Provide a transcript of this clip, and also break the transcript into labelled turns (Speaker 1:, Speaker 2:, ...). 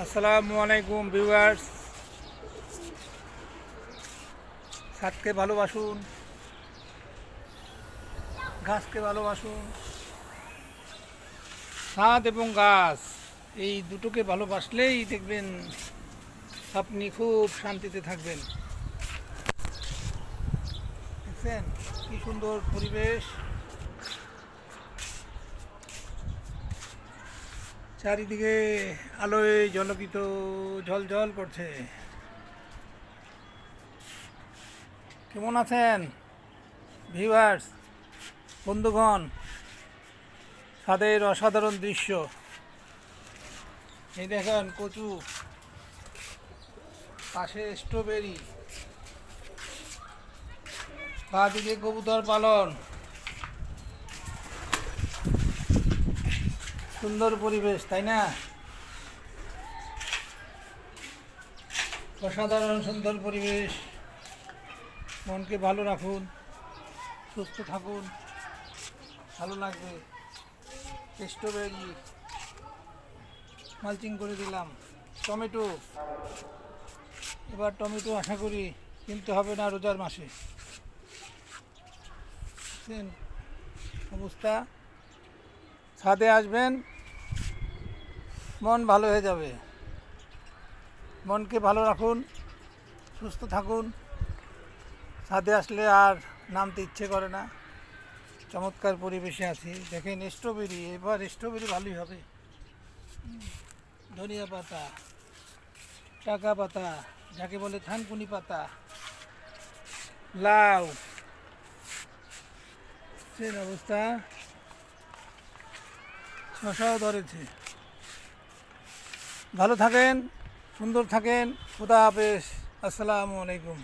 Speaker 1: আসসালামু আলাইকুম ভিউয়ার্স। ছাদকে ভালোবাসুন, গাছকে ভালোবাসুন। ছাদ এবং গাছ এই দুটোকে ভালোবাসলেই দেখবেন আপনি খুব শান্তিতে থাকবেন। দেখছেন কি সুন্দর পরিবেশ, চারিদিকে আলোয় ঝলকিত ঝলঝল করছে। কেমন আছেন ভিউয়ার্স, বন্ধুগণ? ছাদের অসাধারণ দৃশ্য, এই দেখেন কচু, পাশে স্ট্রবেরি, বাদিকে কবুতর পালন, সুন্দর পরিবেশ, তাই না? অসাধারণ সুন্দর পরিবেশ। মনকে ভালো রাখুন, সুস্থ থাকুন, ভালো লাগবে। স্ট্রবেরি মালচিং করে দিলাম, টমেটো, এবার টমেটো আশা করি কিনতে হবে না রোজার মাসে। বুঝছেন অবস্থা? ছাদে আসবেন, মন ভালো হয়ে যাবে। মনকে ভালো রাখুন, সুস্থ থাকুন। ছাদে আসলে আর নামতে ইচ্ছে করে না। চমৎকার পরিবেশে আছি। দেখেন স্ট্রবেরি, এবার স্ট্রবেরি ভালোই হবে। ধনিয়া পাতা, টাকা পাতা, যাকে বলে থানকুনি পাতা, লাউ, সেই অবস্থা। শশাও ধরেছে। ভালো থাকেন, সুন্দর থাকেন। খুদা হাফেজ। আসসালামু আলাইকুম।